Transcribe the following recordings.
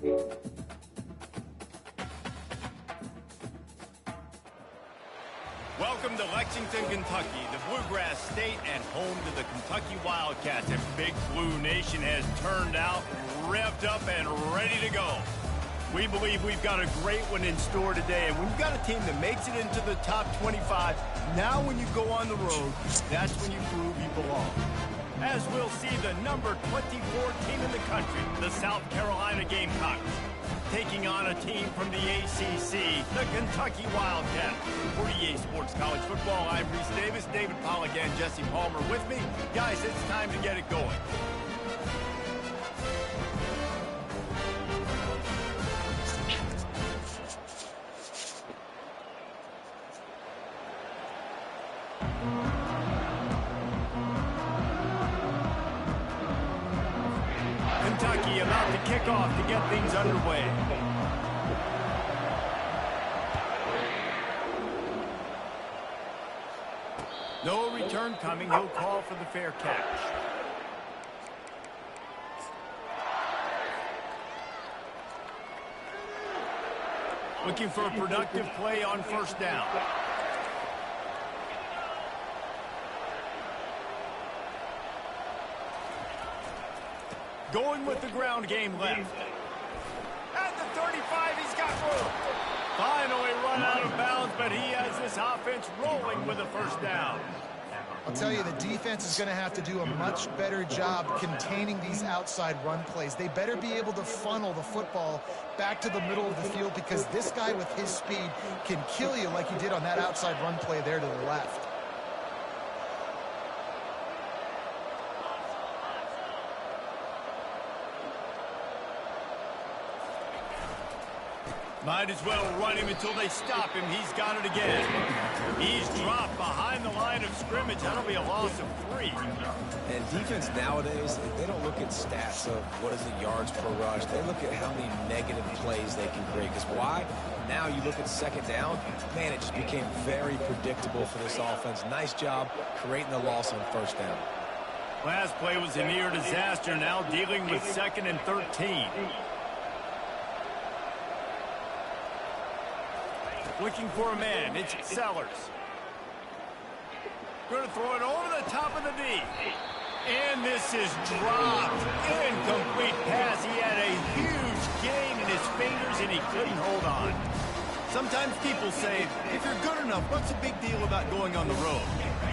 Welcome to Lexington, Kentucky, the Bluegrass State and home to the Kentucky Wildcats. And Big Blue Nation has turned out, revved up, and ready to go. We believe we've got a great one in store today, and we've got a team that makes it into the top 25. Now when you go on the road, that's when you prove you belong. As we'll see the number 24 team in the country, the South Carolina Gamecocks, taking on a team from the ACC, the Kentucky Wildcats. For EA Sports College Football, I'm Reese Davis, David Pollack, and Jesse Palmer with me. Guys, it's time to get it going. Kentucky about to kick off to get things underway. No return coming. He'll call for the fair catch. Looking for a productive play on first down. Going with the ground game left. At the 35, he's got room. Finally run out of bounds, but he has this offense rolling with a first down. I'll tell you, the defense is going to have to do a much better job containing these outside run plays. They better be able to funnel the football back to the middle of the field, because this guy with his speed can kill you like he did on that outside run play there to the left. Might as well run him until they stop him. He's got it again. He's dropped behind the line of scrimmage. That'll be a loss of 3. And defense nowadays, they don't look at stats of what is the yards per rush. They look at how many negative plays they can create. Because why? Now you look at second down, man, it just became very predictable for this offense. Nice job creating the loss on first down. Last play was a near disaster. Now dealing with 2nd and 13. Looking for a man. It's Sellers. Going to throw it over the top of the D. And this is dropped. Incomplete pass. He had a huge gain in his fingers, and he couldn't hold on. Sometimes people say, if you're good enough, what's the big deal about going on the road?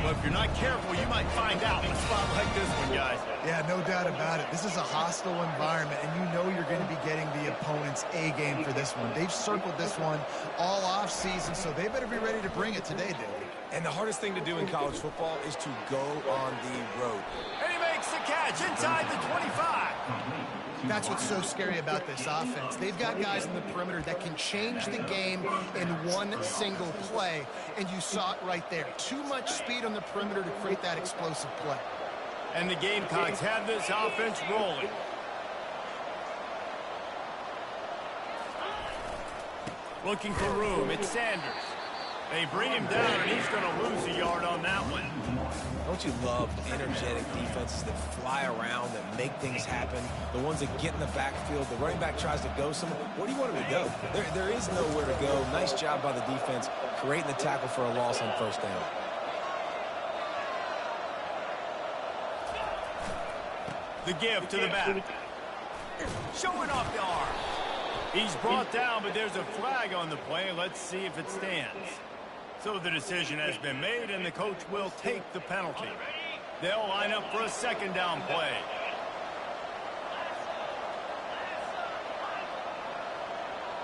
Well, if you're not careful, you might find out in a spot like this one, guys. Yeah, no doubt about it. This is a hostile environment, and you know you're going to be getting the opponent's A game for this one. They've circled this one all off season, so they better be ready to bring it today, David. And the hardest thing to do in college football is to go on the road. And he makes the catch inside the 25. That's what's so scary about this offense. They've got guys in the perimeter that can change the game in one single play, and you saw it right there. Too much speed on the perimeter to create that explosive play. And the Gamecocks have this offense rolling. Looking for room. It's Sanders. They bring him down, and he's going to lose a yard on that one. Don't you love energetic defenses that fly around, that make things happen? The ones that get in the backfield, the running back tries to go somewhere. Where do you want him to go? There is nowhere to go. Nice job by the defense, creating the tackle for a loss on first down. The give to the back. Showing off the arm. He's brought down, but there's a flag on the play. Let's see if it stands. So the decision has been made, and the coach will take the penalty. They'll line up for a second down play.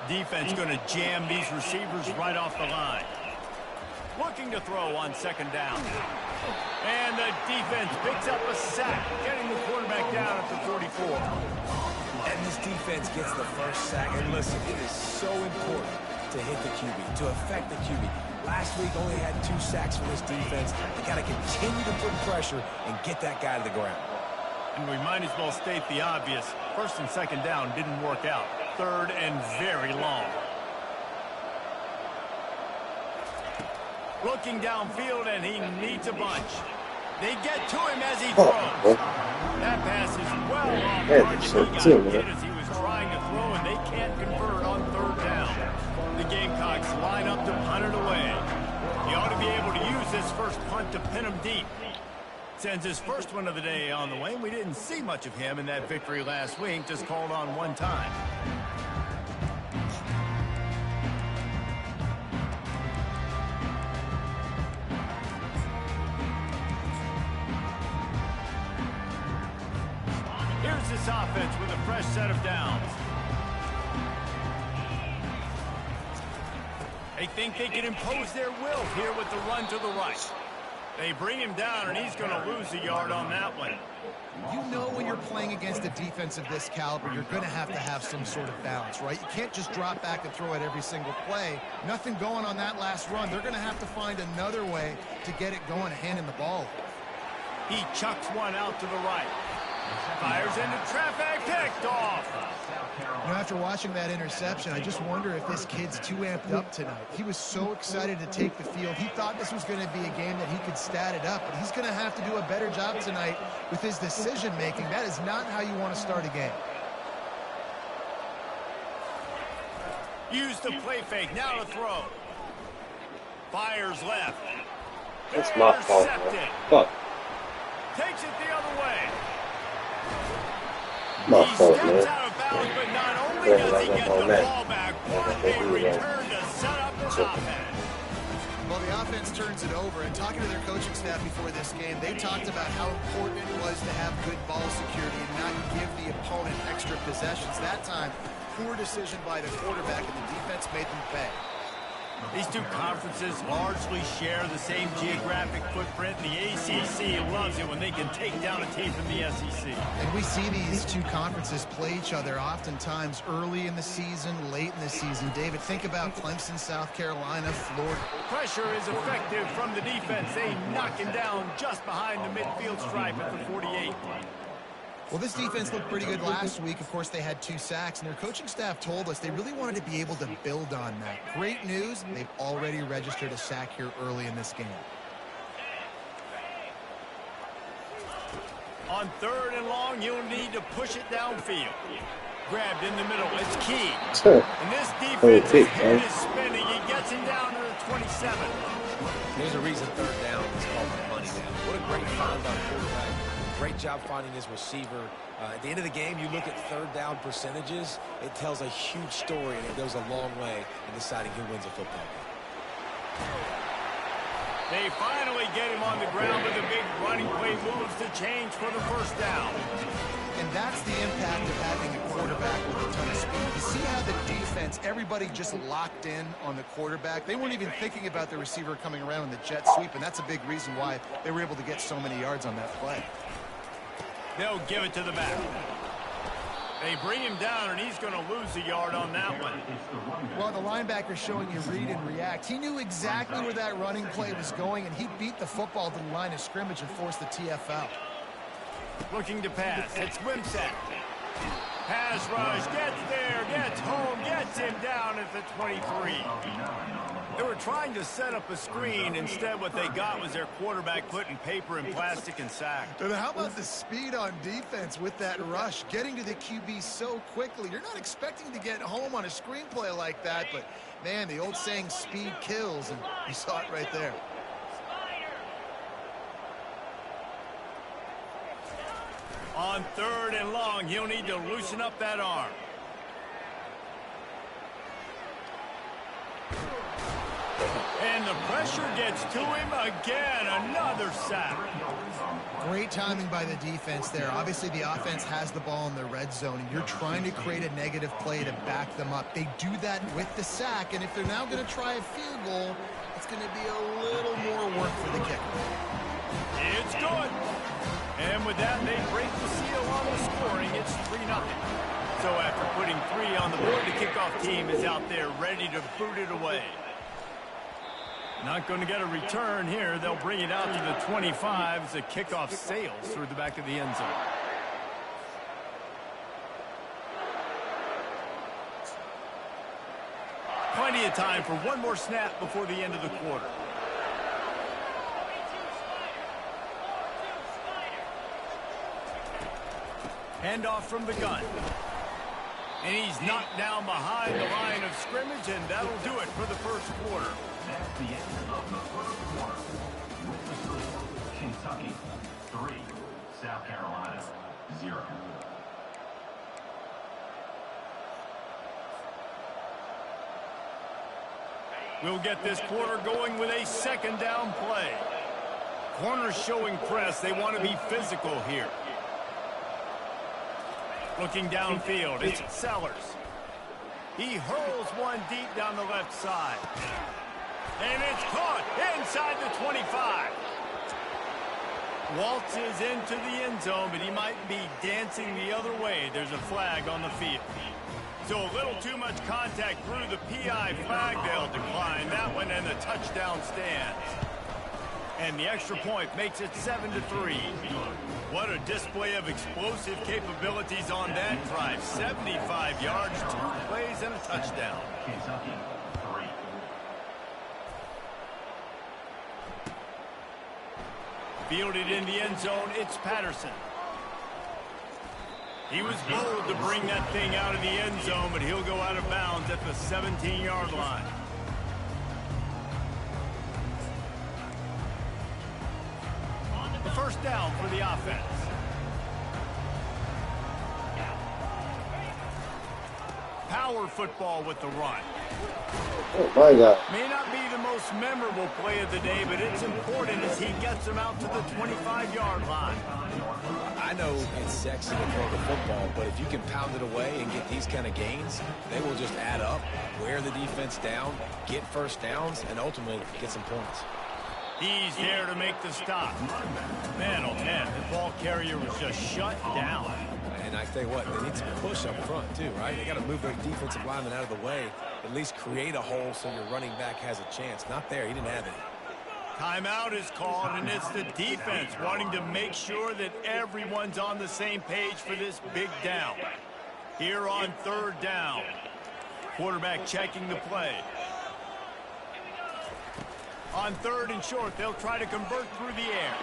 Defense going to jam these receivers right off the line. Looking to throw on second down. And the defense picks up a sack, getting the quarterback down at the 44. And this defense gets the first sack. And listen, it is so important to hit the QB, to affect the QB. Last week only had 2 sacks from this defense. They got to continue to put pressure and get that guy to the ground. And we might as well state the obvious. First and second down didn't work out. Third and very long. Looking downfield, and he needs a bunch. They get to him as he throws. That pass is well off target. He got hit as he was trying to throw, and they can't convert on 3rd down. The Gamecocks line up to punt it away. He ought to be able to use this first punt to pin him deep. Sends his first one of the day on the way. We didn't see much of him in that victory last week, just called on one time. Here's this offense with a fresh set of downs. They think they can impose their will here with the run to the right. They bring him down, and he's going to lose a yard on that one. You know when you're playing against a defense of this caliber, you're going to have some sort of balance, right? You can't just drop back and throw it every single play. Nothing going on that last run. They're going to have to find another way to get it going, handing the ball. He chucks one out to the right. Fires into traffic, picked off. You know, after watching that interception, I just wonder if this kid's too amped up tonight. He was so excited to take the field. He thought this was going to be a game that he could stat it up, but he's going to have to do a better job tonight with his decision-making. That is not how you want to start a game. Use the play fake, now to throw. Fires left. That's my fault, man. Fuck. Takes it the other way. My He fault, steps man. out of bounds, but not only does he get the ball back, but they return to set up this offense. Well, the offense turns it over, and talking to their coaching staff before this game, they talked about how important it was to have good ball security and not give the opponent extra possessions. That time, poor decision by the quarterback, and the defense made them pay. These two conferences largely share the same geographic footprint. The ACC loves it when they can take down a team from the SEC. And we see these two conferences play each other oftentimes early in the season, late in the season. David, think about Clemson, South Carolina, Florida. Pressure is effective from the defense. They knock him down just behind the midfield stripe at the 48. Well, this defense looked pretty good last week. Of course, they had 2 sacks, and their coaching staff told us they really wanted to be able to build on that. Great news, they've already registered a sack here early in this game. On 3rd and long, you'll need to push it downfield. Grabbed in the middle, it's key. And this defense's head is spinning. He gets him down to the 27. There's a reason 3rd down is called the money down. What a great find by the quarterback. Great job finding his receiver. At the end of the game, you look at 3rd down percentages. It tells a huge story, and it goes a long way in deciding who wins a football game. They finally get him on the ground with a big running play moves to change for the 1st down. And that's the impact of having a quarterback with a ton of speed. You see how the defense, everybody just locked in on the quarterback. They weren't even thinking about the receiver coming around in the jet sweep, and that's a big reason why they were able to get so many yards on that play. They'll give it to the back. They bring him down, and he's going to lose a yard on that one. Well, the linebacker's showing you read and react. He knew exactly where that running play was going, and he beat the football to the line of scrimmage and forced the TF out. Looking to pass. It's Wimsatt. Pass rush. Gets there. Gets home. Gets him down at the 23. They were trying to set up a screen. Instead, what they got was their quarterback putting paper and plastic and sacked. And how about the speed on defense with that rush? Getting to the QB so quickly. You're not expecting to get home on a screenplay like that, but, man, the old saying, speed kills, and you saw it right there. On 3rd and long, he'll need to loosen up that arm. And the pressure gets to him again. Another sack. Great timing by the defense there. Obviously, the offense has the ball in the red zone, and you're trying to create a negative play to back them up. They do that with the sack, and if they're now going to try a field goal, it's going to be a little more work for the kicker. It's good. And with that, they break the seal on the scoring. It's 3-0. So after putting 3 on the board, the kickoff team is out there ready to boot it away. Not going to get a return here. They'll bring it out to the 25 as the kickoff sails through the back of the end zone. Plenty of time for one more snap before the end of the quarter. Handoff from the gun. And he's knocked down behind the line of scrimmage, and that'll do it for the first quarter. That's the end of the first quarter. Kentucky 3, South Carolina 0. We'll get this quarter going with a second down play. Corners showing press. They want to be physical here. Looking downfield, it's Sellers. He hurls one deep down the left side. And it's caught inside the 25. Waltzes into the end zone, but he might be dancing the other way. There's a flag on the field. So a little too much contact through the PI flag. They'll decline that one, and the touchdown stands. And the extra point makes it 7-3. What a display of explosive capabilities on that drive. 75 yards, 2 plays, and a touchdown. Kentucky 3. Fielded in the end zone, it's Patterson. He was bold to bring that thing out of the end zone, but he'll go out of bounds at the 17-yard line. The first down for the offense. Power football with the run. Oh my God. May not be the most memorable play of the day, but it's important as he gets them out to the 25-yard line. I know it's sexy to throw the football, but if you can pound it away and get these kind of gains, they will just add up, wear the defense down, get first downs, and ultimately get some points. He's there to make the stop. Man, oh man, the ball carrier was just shut down. And I tell you what, they need some push up front too, right? They got to move their defensive lineman out of the way, at least create a hole so your running back has a chance. Not there, he didn't have any. Timeout is called, and it's the defense wanting to make sure that everyone's on the same page for this big down. Here on third down, quarterback checking the play. On third and short, they'll try to convert through the air.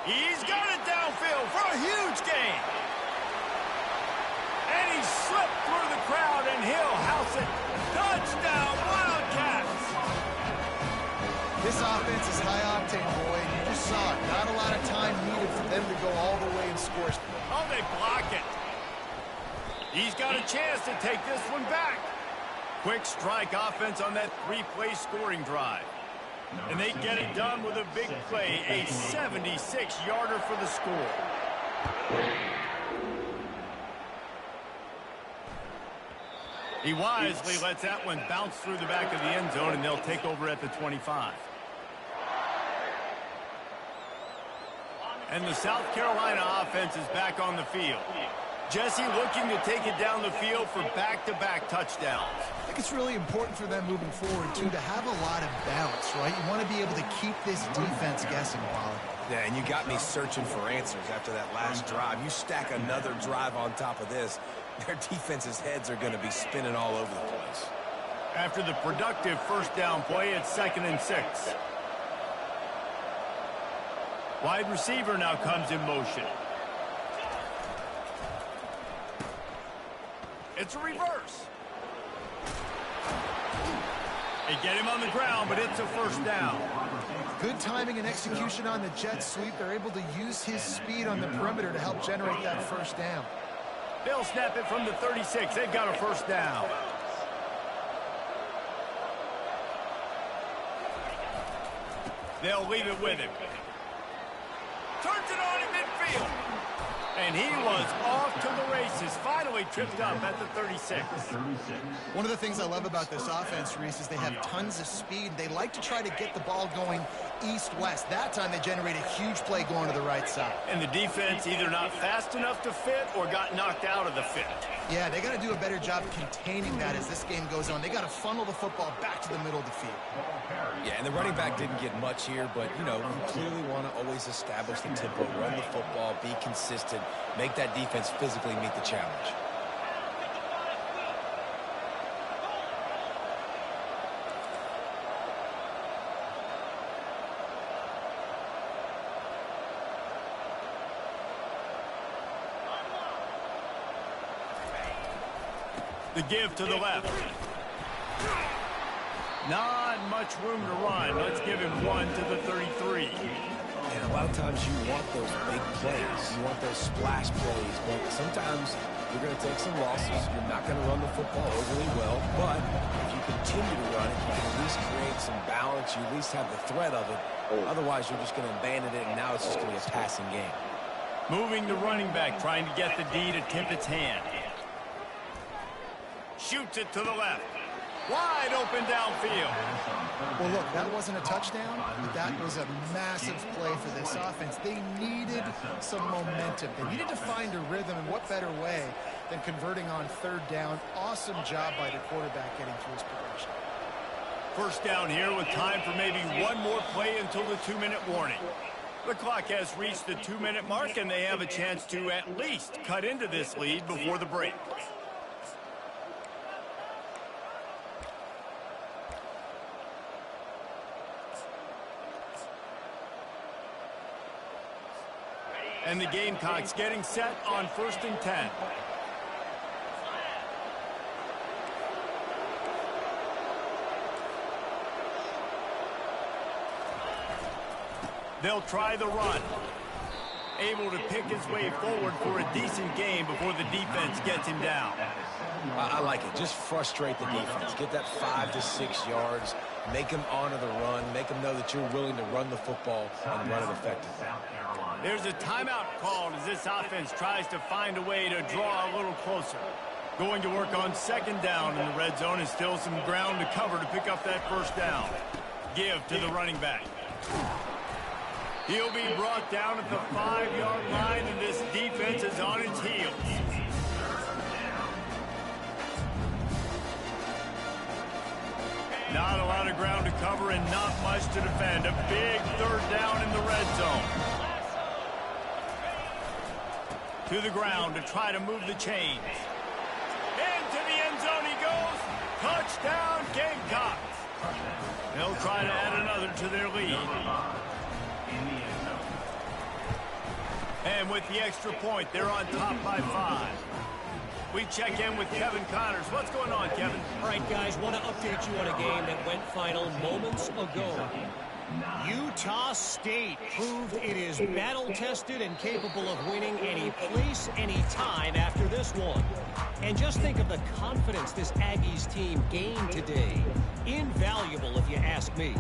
He's got it downfield for a huge gain. And he slipped through the crowd, and he'll house it. Touchdown, Wildcats! This offense is high octane, boy. You just saw it. Not a lot of time needed for them to go all the way and score. Oh, they block it. He's got a chance to take this one back. Quick strike offense on that 3-play scoring drive. And they get it done with a big play, a 76-yarder for the score. He wisely lets that one bounce through the back of the end zone, and they'll take over at the 25. And the South Carolina offense is back on the field. Jesse looking to take it down the field for back-to-back touchdowns. I think it's really important for them moving forward, too, to have a lot of balance, right? You want to be able to keep this defense guessing, Wally. Yeah, and you got me searching for answers after that last drive. You stack another drive on top of this, their defense's heads are going to be spinning all over the place. After the productive first down play, it's 2nd and 6. Wide receiver now comes in motion. It's a reverse. They get him on the ground, but it's a first down. Good timing and execution on the jet sweep. They're able to use his speed on the perimeter to help generate that first down. They'll snap it from the 36. They've got a first down. They'll leave it with him. Turns it on in midfield. And he was off to the races. Finally tripped up at the 36. One of the things I love about this offense, Reese, is they have tons of speed. They like to try to get the ball going east-west. That time they generate a huge play going to the right side. And the defense either not fast enough to fit or got knocked out of the fit. Yeah, they got to do a better job containing that as this game goes on. They got to funnel the football back to the middle of the field. Yeah, and the running back didn't get much here, but, you know, you clearly want to always establish the tempo, run the football, be consistent, make that defense physically meet the challenge. The give to the left. Not much room to run. Let's give him one to the 33. And a lot of times you want those big plays. You want those splash plays. But sometimes you're going to take some losses. You're not going to run the football overly well. But if you continue to run it, you can at least create some balance. You at least have the threat of it. Otherwise, you're just going to abandon it, and now it's just going to be a passing game. Moving the running back, trying to get the D to tip its hand. Shoots it to the left. Wide open downfield. Well, look, that wasn't a touchdown. That was a massive play for this offense. They needed some momentum. They needed to find a rhythm, and what better way than converting on third down. Awesome job by the quarterback getting through his progression. First down here with time for maybe one more play until the 2-minute warning. The clock has reached the 2-minute mark, and they have a chance to at least cut into this lead before the break. And the Gamecocks getting set on 1st and 10. They'll try the run. Able to pick his way forward for a decent gain before the defense gets him down. I like it. Just frustrate the defense. Get that 5 to 6 yards. Make them honor the run. Make them know that you're willing to run the football and run it effectively. There's a timeout called as this offense tries to find a way to draw a little closer. Going to work on 2nd down in the red zone, and still some ground to cover to pick up that 1st down. Give to the running back. He'll be brought down at the 5-yard line, and this defense is on its heels. Not a lot of ground to cover and not much to defend. A big 3rd down in the red zone. To the ground to try to move the chains. Into the end zone he goes. Touchdown, Gamecocks. They'll try to add another to their lead. And with the extra point, they're on top by 5. We check in with Kevin Connors. What's going on, Kevin? All right, guys, want to update you on a game that went final moments ago. Utah State proved it is battle-tested and capable of winning any place, any time after this one. And just think of the confidence this Aggies team gained today. Invaluable, if you ask me.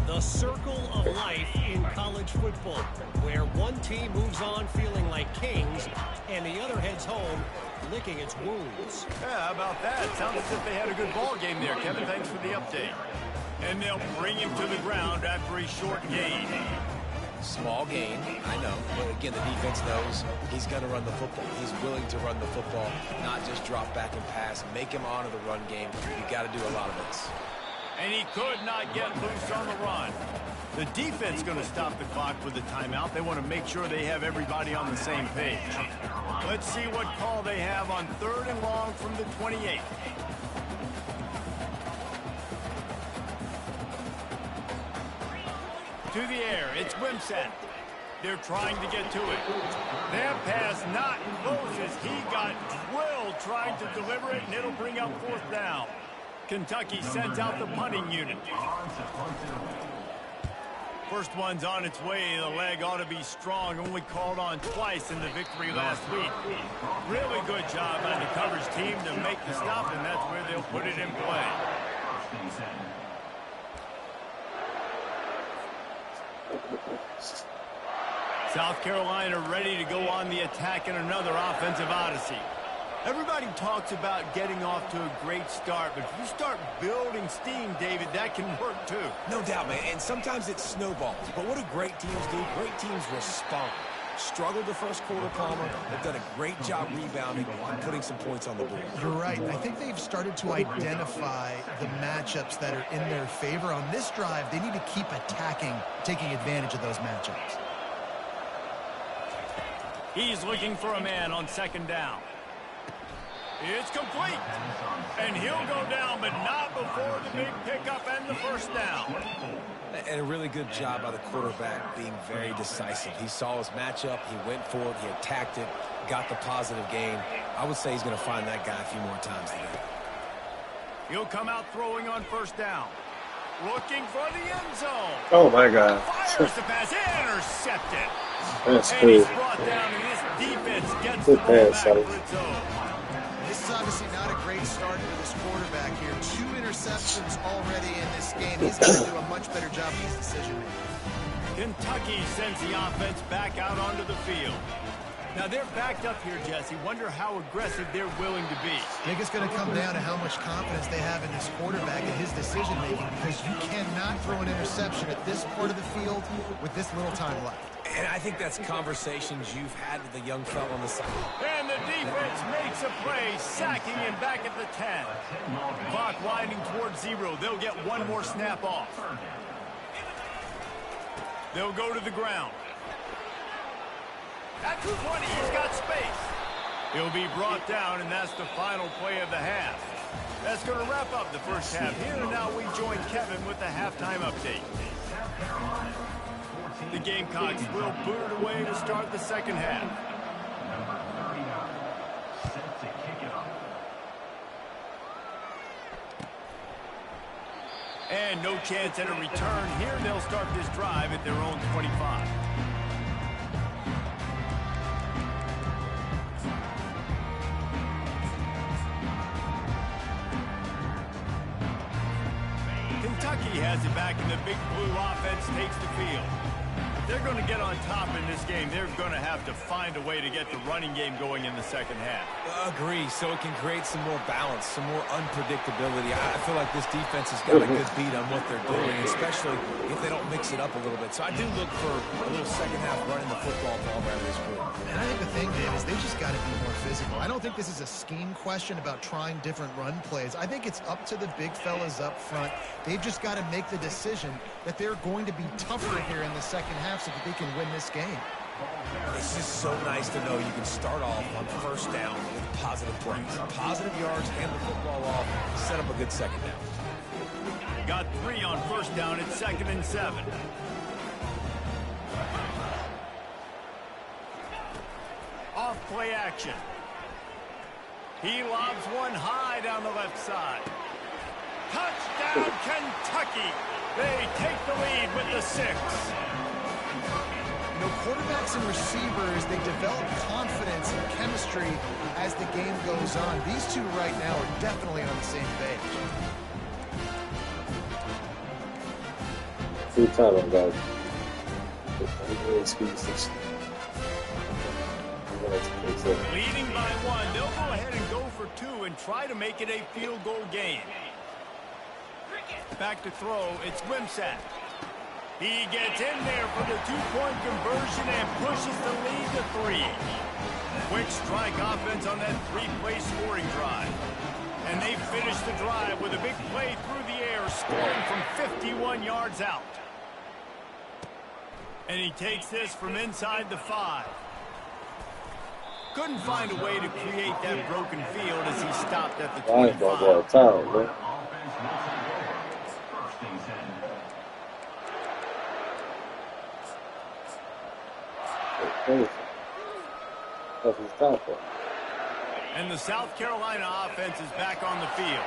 The circle of life in college football, where one team moves on feeling like kings, and the other heads home licking its wounds. Yeah, how about that? Sounds as if they had a good ball game there, Kevin. Thanks for the update. And they'll bring him to the ground after a short gain. Small gain, I know. But again, the defense knows he's going to run the football. He's willing to run the football, not just drop back and pass. Make him honor the run game. You got to do a lot of this. And he could not get loose on the run. The defense going to stop the clock with the timeout. They want to make sure they have everybody on the same page. Let's see what call they have on 3rd and long from the 28. To the air, it's Wimsatt. They're trying to get to it. That pass not close as he got drilled trying to deliver it, and it'll bring up 4th down. Kentucky sends out the punting unit. First one's on its way. The leg ought to be strong. Only called on twice in the victory last week. Really good job by the coverage team to make the stop, and that's where they'll put it in play. South Carolina ready to go on the attack in another offensive odyssey. Everybody talks about getting off to a great start, but if you start building steam, David, that can work too. No doubt, man, and sometimes it snowballs. But what do great teams do? Great teams respond. Struggled the first quarter, Palmer. They've done a great job rebounding and putting some points on the board. You're right. I think they've started to identify the matchups that are in their favor. On this drive, they need to keep attacking, taking advantage of those matchups. He's looking for a man on 2nd down. It's complete. And he'll go down, but not before the big pickup and the first down. And a really good job by the quarterback being very decisive. He saw his matchup, he went for it, he attacked it, got the positive gain. I would say he's going to find that guy a few more times today. He'll come out throwing on first down. Looking for the end zone. Oh, my God. Fires the pass, intercepted. That's And crazy. he's brought down, and this defense gets the ball back for its own. This is obviously not a great start for this quarterback here. 2 interceptions already in this game. He's got to do a much better job of his decision-making. Kentucky sends the offense back out onto the field. Now they're backed up here, Jesse. Wonder how aggressive they're willing to be. I think it's going to come down to how much confidence they have in this quarterback and his decision-making, because you cannot throw an interception at this part of the field with this little time left. And I think that's conversations you've had with the young fellow on the side. And the defense makes a play, sacking him back at the 10. Clock winding towards 0. They'll get one more snap off. They'll go to the ground. At 220, he's got space. He'll be brought down, and that's the final play of the half. That's going to wrap up the first half. Here and now we join Kevin with the halftime update. The Gamecocks will boot it away to start the second half. Number 39, set to kick it off. And no chance at a return here. They'll start this drive at their own 25. Kentucky has it back, and the big blue offense takes the field. If they're going to get on top in this game, they're going to have to find a way to get the running game going in the second half. Agree, so it can create some more balance, some more unpredictability. I feel like this defense has got a good beat on what they're doing, especially if they don't mix it up a little bit. So I do look for a little second half running the football ball out of this group. And I think the thing, Dave, is they just got to be more physical. I don't think this is a scheme question about trying different run plays. I think it's up to the big fellas up front. They've just got to make the decision that they're going to be tougher here in the second half so that they can win this game. It's just so nice to know you can start off on first down with positive plays. Positive yards, hand the football off, set up a good second down. Got 3 on first down. It's 2nd and 7. Off play action. He lobs one high down the left side. Touchdown, Kentucky. They take the lead with the 6. You know, quarterbacks and receivers, they develop confidence and chemistry as the game goes on. These two right now are definitely on the same page. Full time on guys. Leading by 1, they'll go ahead and go for 2 and try to make it a field goal game. Back to throw, it's Wimsatt. He gets in there for the 2-point conversion and pushes the lead to 3. Quick strike offense on that 3-play scoring drive. And they finish the drive with a big play through the air, scoring from 51 yards out. And he takes this from inside the 5. Couldn't find a way to create that broken field as he stopped at the 25. Offense will take over. First and 10. And the South Carolina offense is back on the field.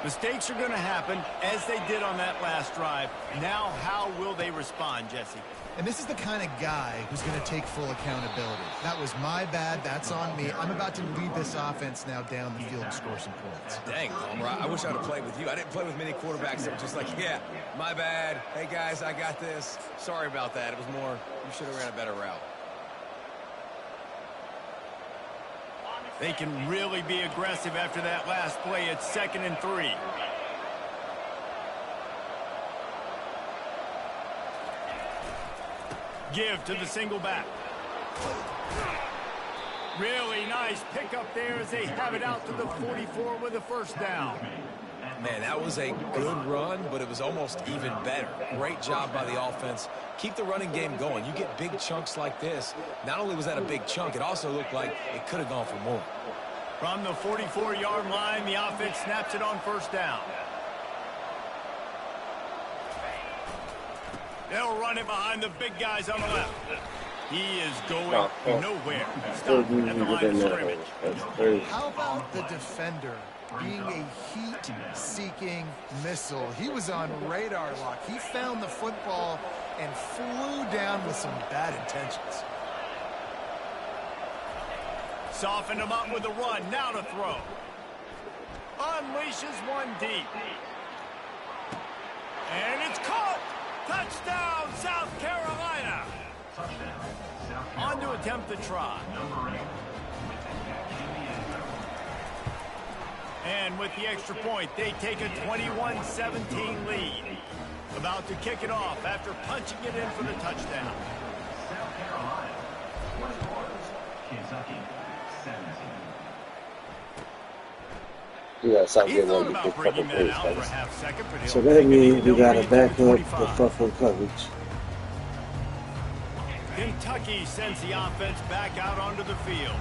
Mistakes are going to happen, as they did on that last drive. Now, how will they respond, Jesse? And this is the kind of guy who's going to take full accountability. That was my bad. That's on me. I'm about to lead this offense now down the field and score some points. Dang, Homer, I wish I would have played with you. I didn't play with many quarterbacks that were just like, yeah, my bad. Hey, guys, I got this. Sorry about that. It was more, you should have ran a better route. They can really be aggressive after that last play. It's 2nd and 3. Give to the single back. Really nice pickup there as they have it out to the 44 with a first down. Man, that was a good run, but it was almost even better. Great job by the offense. Keep the running game going. You get big chunks like this. Not only was that a big chunk, it also looked like it could have gone for more. From the 44-yard line, the offense snaps it on first down. They'll run it behind the big guys on the left. He is going nowhere. Stop at the line of scrimmage. How about the defender being a heat-seeking missile? He was on radar lock. He found the football and flew down with some bad intentions. Softened him up with a run. Now to throw. Unleashes one deep. And it's caught. Touchdown, South Carolina. On to attempt the try. And with the extra point, they take a 21-17 lead. About to kick it off after punching it in for the touchdown. South Carolina, 24, Kentucky, 17. You gotta stop He getting thought on about these couple bringing that plays, out for a guys. half second, but he'll So that take it means even we though got to he's back at up the 45. fucking coverage. Kentucky sends the offense back out onto the field.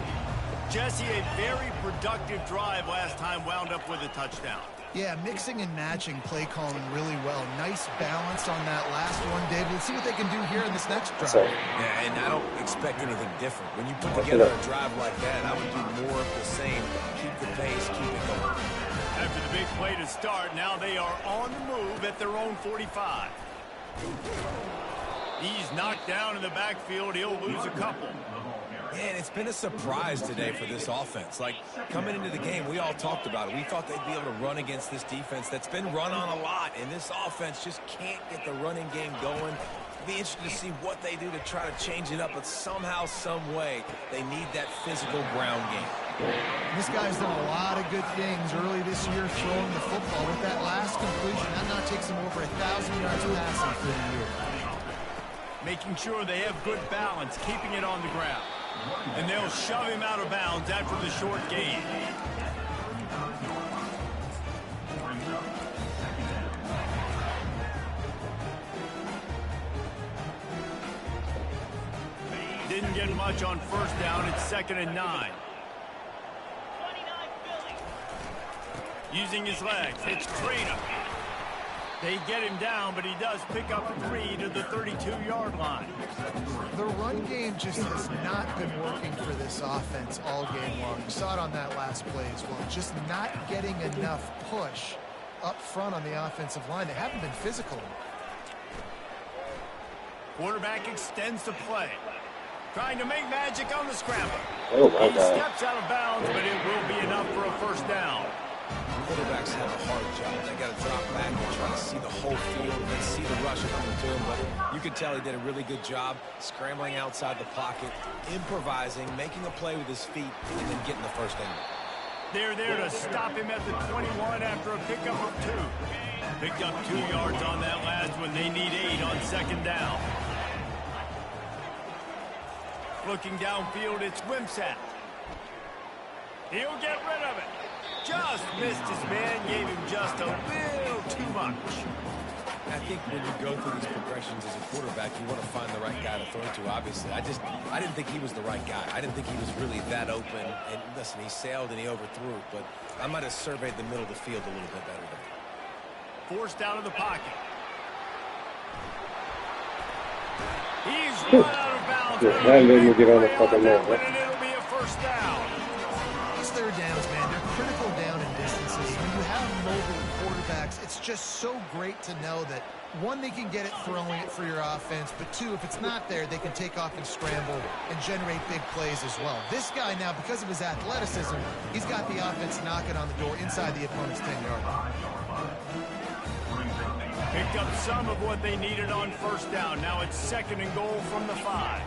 Jesse, a very productive drive last time wound up with a touchdown. Yeah, mixing and matching play calling really well. Nice balance on that last one, David. Let's see what they can do here in this next drive. So, Yeah, and I don't expect anything different. When you put together a drive like that, I would do more of the same. Keep the pace, keep it going. After the big play to start, now they are on the move at their own 45. He's knocked down in the backfield. He'll lose a couple. And it's been a surprise today for this offense. Like, coming into the game, we all talked about it. We thought they'd be able to run against this defense that's been run on a lot, and this offense just can't get the running game going. It'll be interesting to see what they do to try to change it up, but somehow, some way, they need that physical ground game. This guy's done a lot of good things early this year throwing the football. With that last completion, that now takes him over 1,000 yards passing for the year. Making sure they have good balance, keeping it on the ground. And they'll shove him out of bounds after the short gain. Didn't get much on first down. It's 2nd and 9. Using his legs, it's Trina. They get him down, but he does pick up 3 to the 32-yard line. The run game just has not been working for this offense all game long. You saw it on that last play as well. Just not getting enough push up front on the offensive line. They haven't been physical. Quarterback extends the play. Trying to make magic on the scramble. oh my He God. steps out of bounds, but it will be enough for a first down. Quarterbacks have a hard job. They got to drop back and try to see the whole field and then see the rusher coming to him. But you can tell he did a really good job scrambling outside the pocket, improvising, making a play with his feet, and then getting the first down. They're there to stop him at the 21 after a pickup of 2. Picked up 2 yards on that last one. They need 8 on 2nd down. Looking downfield, it's Wimsatt. He'll get rid of it. Just missed his man, gave him just a little too much. I think when you go through these progressions as a quarterback, you want to find the right guy to throw to, obviously. I didn't think he was the right guy. I didn't think he was really that open. And listen, he sailed and he overthrew, but I might have surveyed the middle of the field a little bit better there. Forced out of the pocket. He's run out of bounds. Yeah, that made me get on the fucking line, huh? And it'll be a first down. These third downs, man, they're critical down in distances. When you have mobile quarterbacks, it's just so great to know that, one, they can get it throwing it for your offense, but 2, if it's not there, they can take off and scramble and generate big plays as well. This guy now, because of his athleticism, he's got the offense knocking on the door inside the opponent's 10-yard line. Picked up some of what they needed on first down. Now it's 2nd and goal from the 5.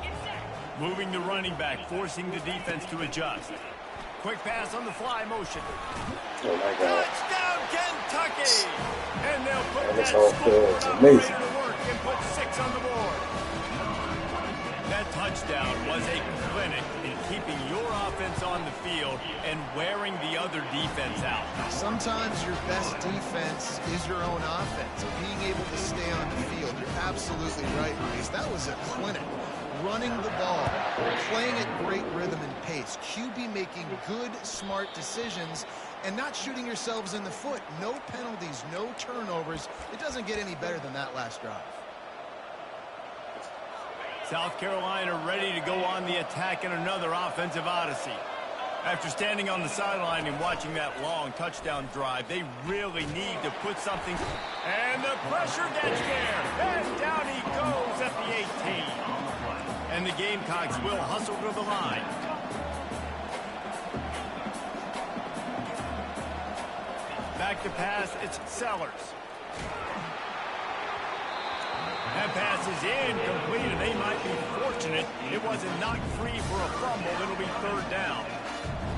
Moving the running back, forcing the defense to adjust. Quick pass on the fly motion. Oh my God. Touchdown, Kentucky! And they'll put That that was all good. scoreboard Amazing. operator to work and put 6 on the board. That touchdown was a clinic in keeping your offense on the field and wearing the other defense out. Sometimes your best defense is your own offense. Being able to stay on the field, you're absolutely right, Maurice. That was a clinic. running the ball, playing at great rhythm and pace. QB making good, smart decisions and not shooting yourselves in the foot. No penalties, no turnovers. It doesn't get any better than that last drive. South Carolina ready to go on the attack in another offensive odyssey. After standing on the sideline and watching that long touchdown drive, they really need to put something. And the pressure gets there. And down he goes at the 18. And the Gamecocks will hustle to the line. Back to pass, it's Sellers. That pass is incomplete, and they might be fortunate it wasn't knocked free for a fumble. It'll be third down.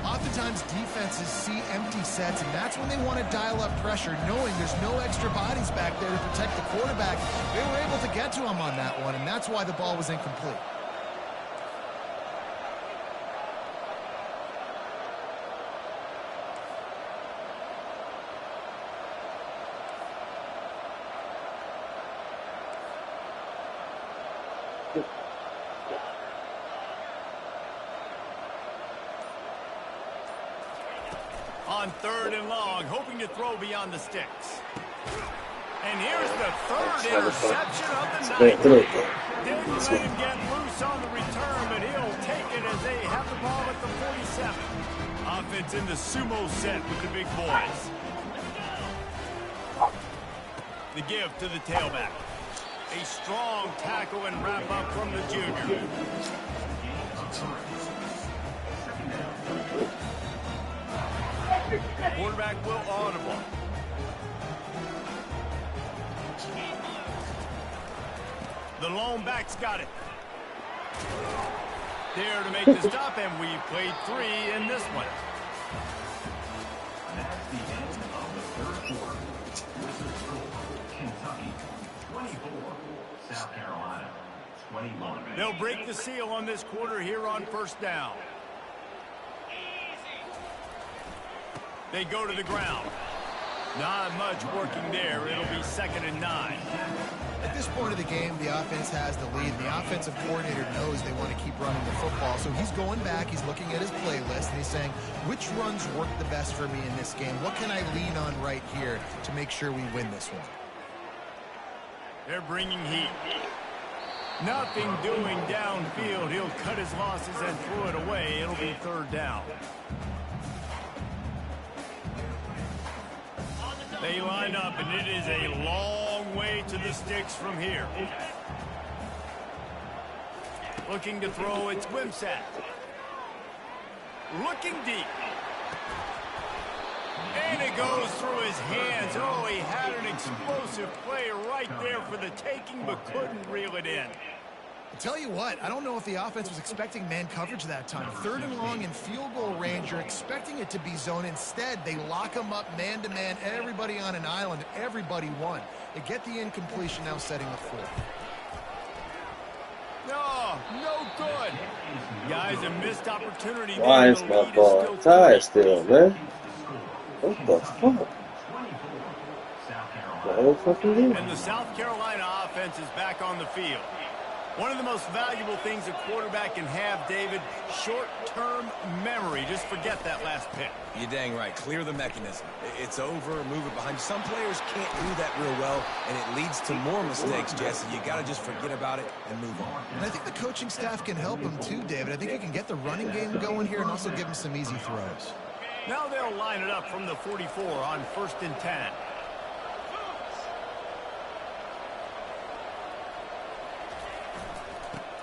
Oftentimes defenses see empty sets, and that's when they want to dial up pressure, knowing there's no extra bodies back there to protect the quarterback. They were able to get to him on that one, and that's why the ball was incomplete. On third and long, hoping to throw beyond the sticks. And here's the third interception of the night. Didn't let him get loose on the return, but he'll take it as they have the ball at the 47. Offense in the sumo set with the big boys. The give to the tailback. A strong tackle and wrap up from the junior. Quarterback will audible. The lone back's got it. There to make the stop, and we played 3 in this one. That's the end of the third quarter. This is score, Kentucky 24, South Carolina 21. They'll break the seal on this quarter here on first down. They go to the ground. Not much working there. It'll be 2nd and 9. At this point of the game, the offense has the lead. The offensive coordinator knows they want to keep running the football. So he's going back, he's looking at his playlist, and he's saying, which runs work the best for me in this game? What can I lean on right here to make sure we win this one? They're bringing heat. Nothing doing downfield. He'll cut his losses and throw it away. It'll be 3rd down. They line up, and it is a long way to the sticks from here. Looking to throw, it's Wimsatt. Looking deep. And it goes through his hands. Oh, he had an explosive play right there for the taking, but couldn't reel it in. I'll tell you what, I don't know if the offense was expecting man coverage that time. 3rd and long in field goal range, you're expecting it to be zone. Instead, they lock them up man-to-man, everybody on an island, everybody won. They get the incompletion, now setting the 4th. No, no good. Guys, a missed opportunity. Why is my ball tied still, man? What the fuck? The whole fucking game. And the South Carolina offense is back on the field. One of the most valuable things a quarterback can have, David, short-term memory. Just forget that last pick. You're dang right. Clear the mechanism. It's over, move it behind you. Some players can't do that real well, and it leads to more mistakes, Jesse. You got to just forget about it and move on. And I think the coaching staff can help him too, David. I think you can get the running game going here and also give him some easy throws. Now they'll line it up from the 44 on 1st and 10.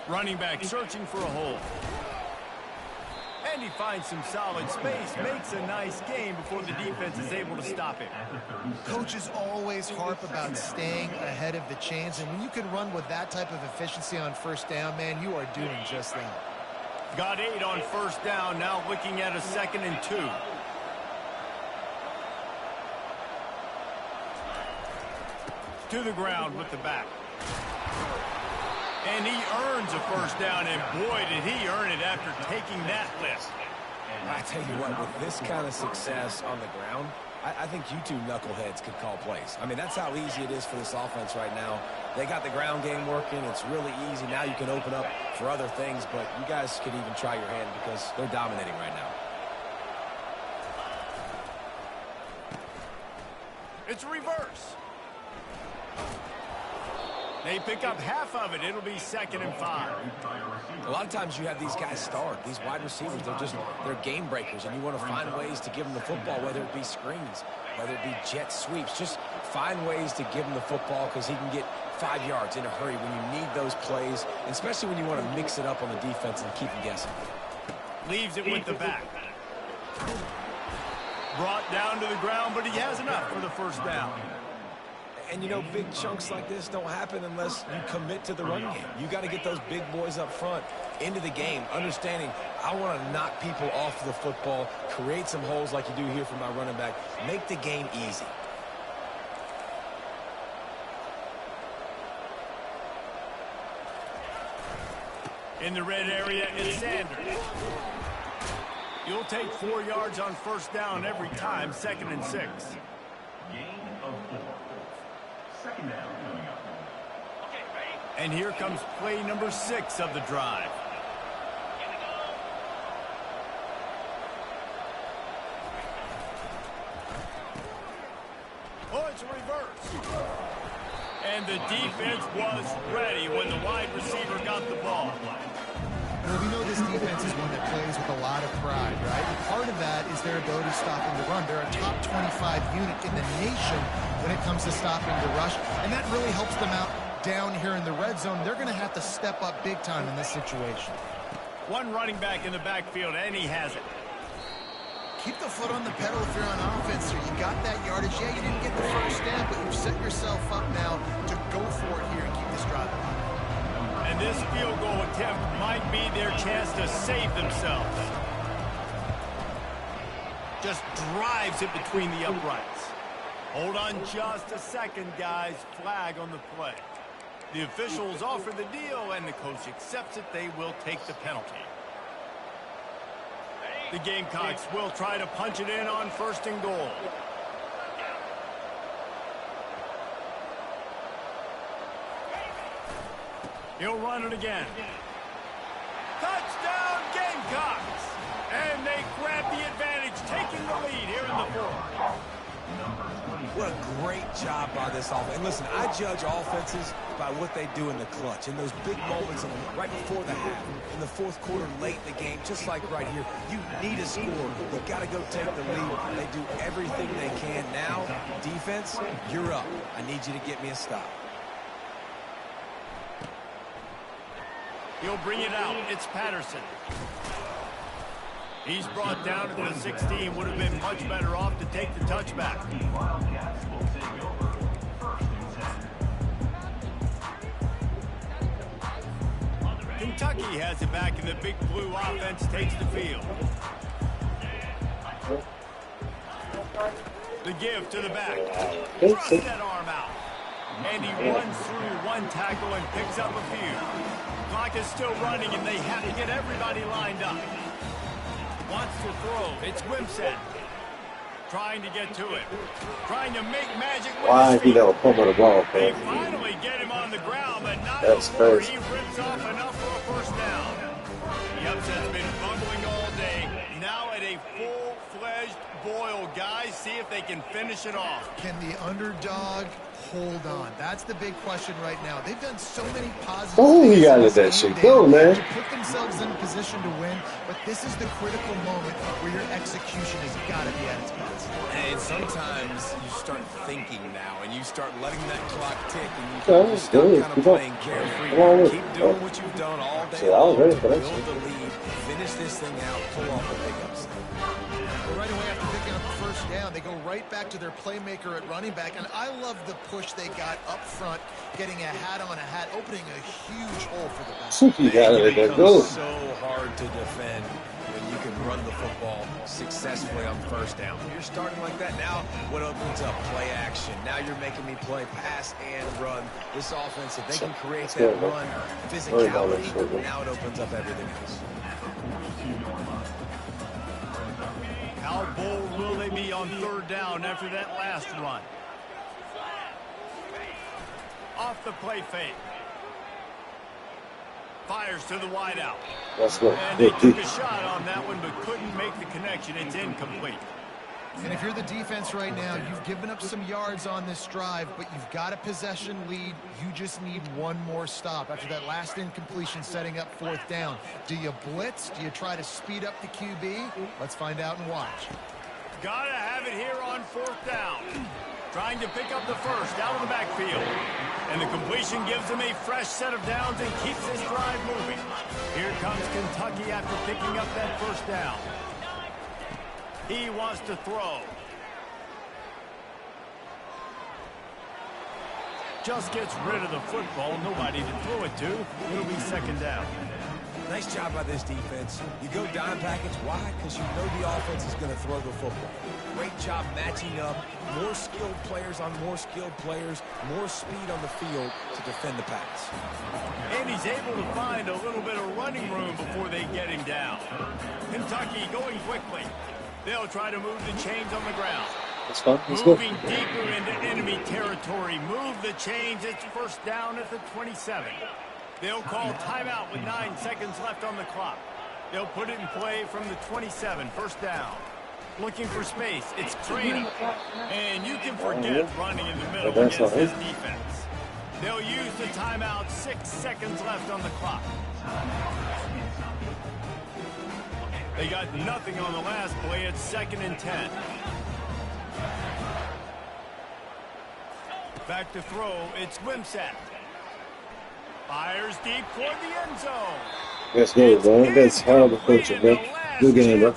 Running back searching for a hole. And he finds some solid space, makes a nice game before the defense is able to stop him. Coaches always harp about staying ahead of the chains, and when you can run with that type of efficiency on 1st down, man, you are doing just that. Got 8 on 1st down, now looking at a 2nd and 2. To the ground with the back. And he earns a 1st down, and boy, did he earn it after taking that lift. I tell you what, with this kind of success on the ground, I think you two knuckleheads could call plays. I mean, that's how easy it is for this offense right now. They got the ground game working. It's really easy. Now you can open up for other things, but you guys could even try your hand because they're dominating right now. It's reverse. They pick up half of it. It'll be 2nd and 5. A lot of times you have these guys start. These wide receivers, they're game breakers, and you want to find ways to give them the football, whether it be screens, whether it be jet sweeps. Just find ways to give him the football because he can get 5 yards in a hurry when you need those plays, especially when you want to mix it up on the defense and keep them guessing. Leaves it with the back. Brought down to the ground, but he has enough for the first down. And, you know, big chunks like this don't happen unless you commit to the run game. You got to get those big boys up front into the game, understanding I want to knock people off the football, create some holes like you do here for my running back, make the game easy. In the red area is Sanders. You'll take 4 yards on first down every time, 2nd and 6. Gain of 4. 2nd down coming up. And here comes play number 6 of the drive. Oh, it's a reverse. And the defense was ready when the wide receiver got the ball. Well, we know this defense is one that plays with a lot of pride, right? And part of that is their ability stopping the run. They're a top 25 unit in the nation when it comes to stopping the rush, and that really helps them out down here in the red zone. They're going to have to step up big time in this situation. One running back in the backfield, and he has it. Keep the foot on the pedal if you're on offense, or you got that yardage. Yeah, you didn't get the first down, but you've set yourself up now to go for it here and keep this drive alive. And this field goal attempt might be their chance to save themselves. Just drives it between the uprights. Hold on just a second, guys. Flag on the play. The officials offer the deal, and the coach accepts it. They will take the penalty. The Gamecocks will try to punch it in on 1st and goal. He'll run it again. Touchdown, Gamecocks! And they grab the advantage, taking the lead here in the 4th. What a great job by this offense. And listen, I judge offenses by what they do in the clutch. In those big moments right before the half, in the 4th quarter, late in the game, just like right here, you need a score. You got to go take the lead. They do everything they can. Now, defense, you're up. I need you to get me a stop. He'll bring it out. It's Patterson. He's brought down at the 16. Would have been much better off to take the touchback. Wildcats will take over 1st and 10. Kentucky has it back, and the big blue offense takes the field. The give to the back. Thrust that arm out. And he runs through one tackle and picks up a few. Clock is still running, and they have to get everybody lined up. Wants to throw. It's Wimsatt. Trying to get to it. Trying to make magic with Why his he feet. never pump on the ball, They man? finally get him on the ground, but not That's before crazy. he rips off enough for a first down. The upset's been bubbling all day. Now at a full-fledged boil. Guys, see if they can finish it off. Can the underdog hold on? That's the big question right now. They've done so many positive Oh, things you gotta in let this that game, shit go, Dave, man. to put themselves in a position to win, but this is the critical moment where your execution has got to be at its best. And sometimes you start thinking now, and you start letting that clock tick, and you Okay, stop good. kind of Keep on. playing carefree. Come on with Keep it. doing what you've done all day See, I was long ready to for that build shit. the lead, finish this thing out, pull off a big upset. Well, right away after picking up the first down, they go right back to their playmaker at running back, and I love the push they got up front, getting a hat on a hat, opening a huge hole for the back. You gotta let that go. So hard to defend when you can run the football successfully on first down. You're starting like that now. What opens up? Play action. Now you're making me play pass and run. This offense, if they can create that run, physicality, now it opens up everything else. How bold will they be on third down after that last run? Off the play fake. Fires to the wideout. Let's go. And they took a shot on that one, but couldn't make the connection. It's incomplete. And if you're the defense right now, you've given up some yards on this drive, but you've got a possession lead. You just need one more stop after that last incompletion setting up fourth down. Do you blitz? Do you try to speed up the QB? Let's find out and watch. Gotta have it here on fourth down. Trying to pick up the first out of the backfield. And the completion gives him a fresh set of downs and keeps this drive moving. Here comes Kentucky after picking up that first down. He wants to throw. Just gets rid of the football. Nobody to throw it to. It'll be second down. Nice job by this defense. You go dime package. Why? Because you know the offense is going to throw the football. Great job matching up. More skilled players on more skilled players. More speed on the field to defend the pass. And he's able to find a little bit of running room before they get him down. Kentucky going quickly. They'll try to move the chains on the ground. Let's go. Let's go. Moving deeper into enemy territory. Move the chains. It's first down at the 27. They'll call timeout with 9 seconds left on the clock. They'll put it in play from the 27. First down. Looking for space. It's training. And you can forget running in the middle against this defense. They'll use the timeout. 6 seconds left on the clock. They got nothing on the last play. It's 2nd and 10. Back to throw. It's Wimsatt. Fires deep toward the end zone. Let's go, bro. That's horrible coaching, bro. Good game, bro.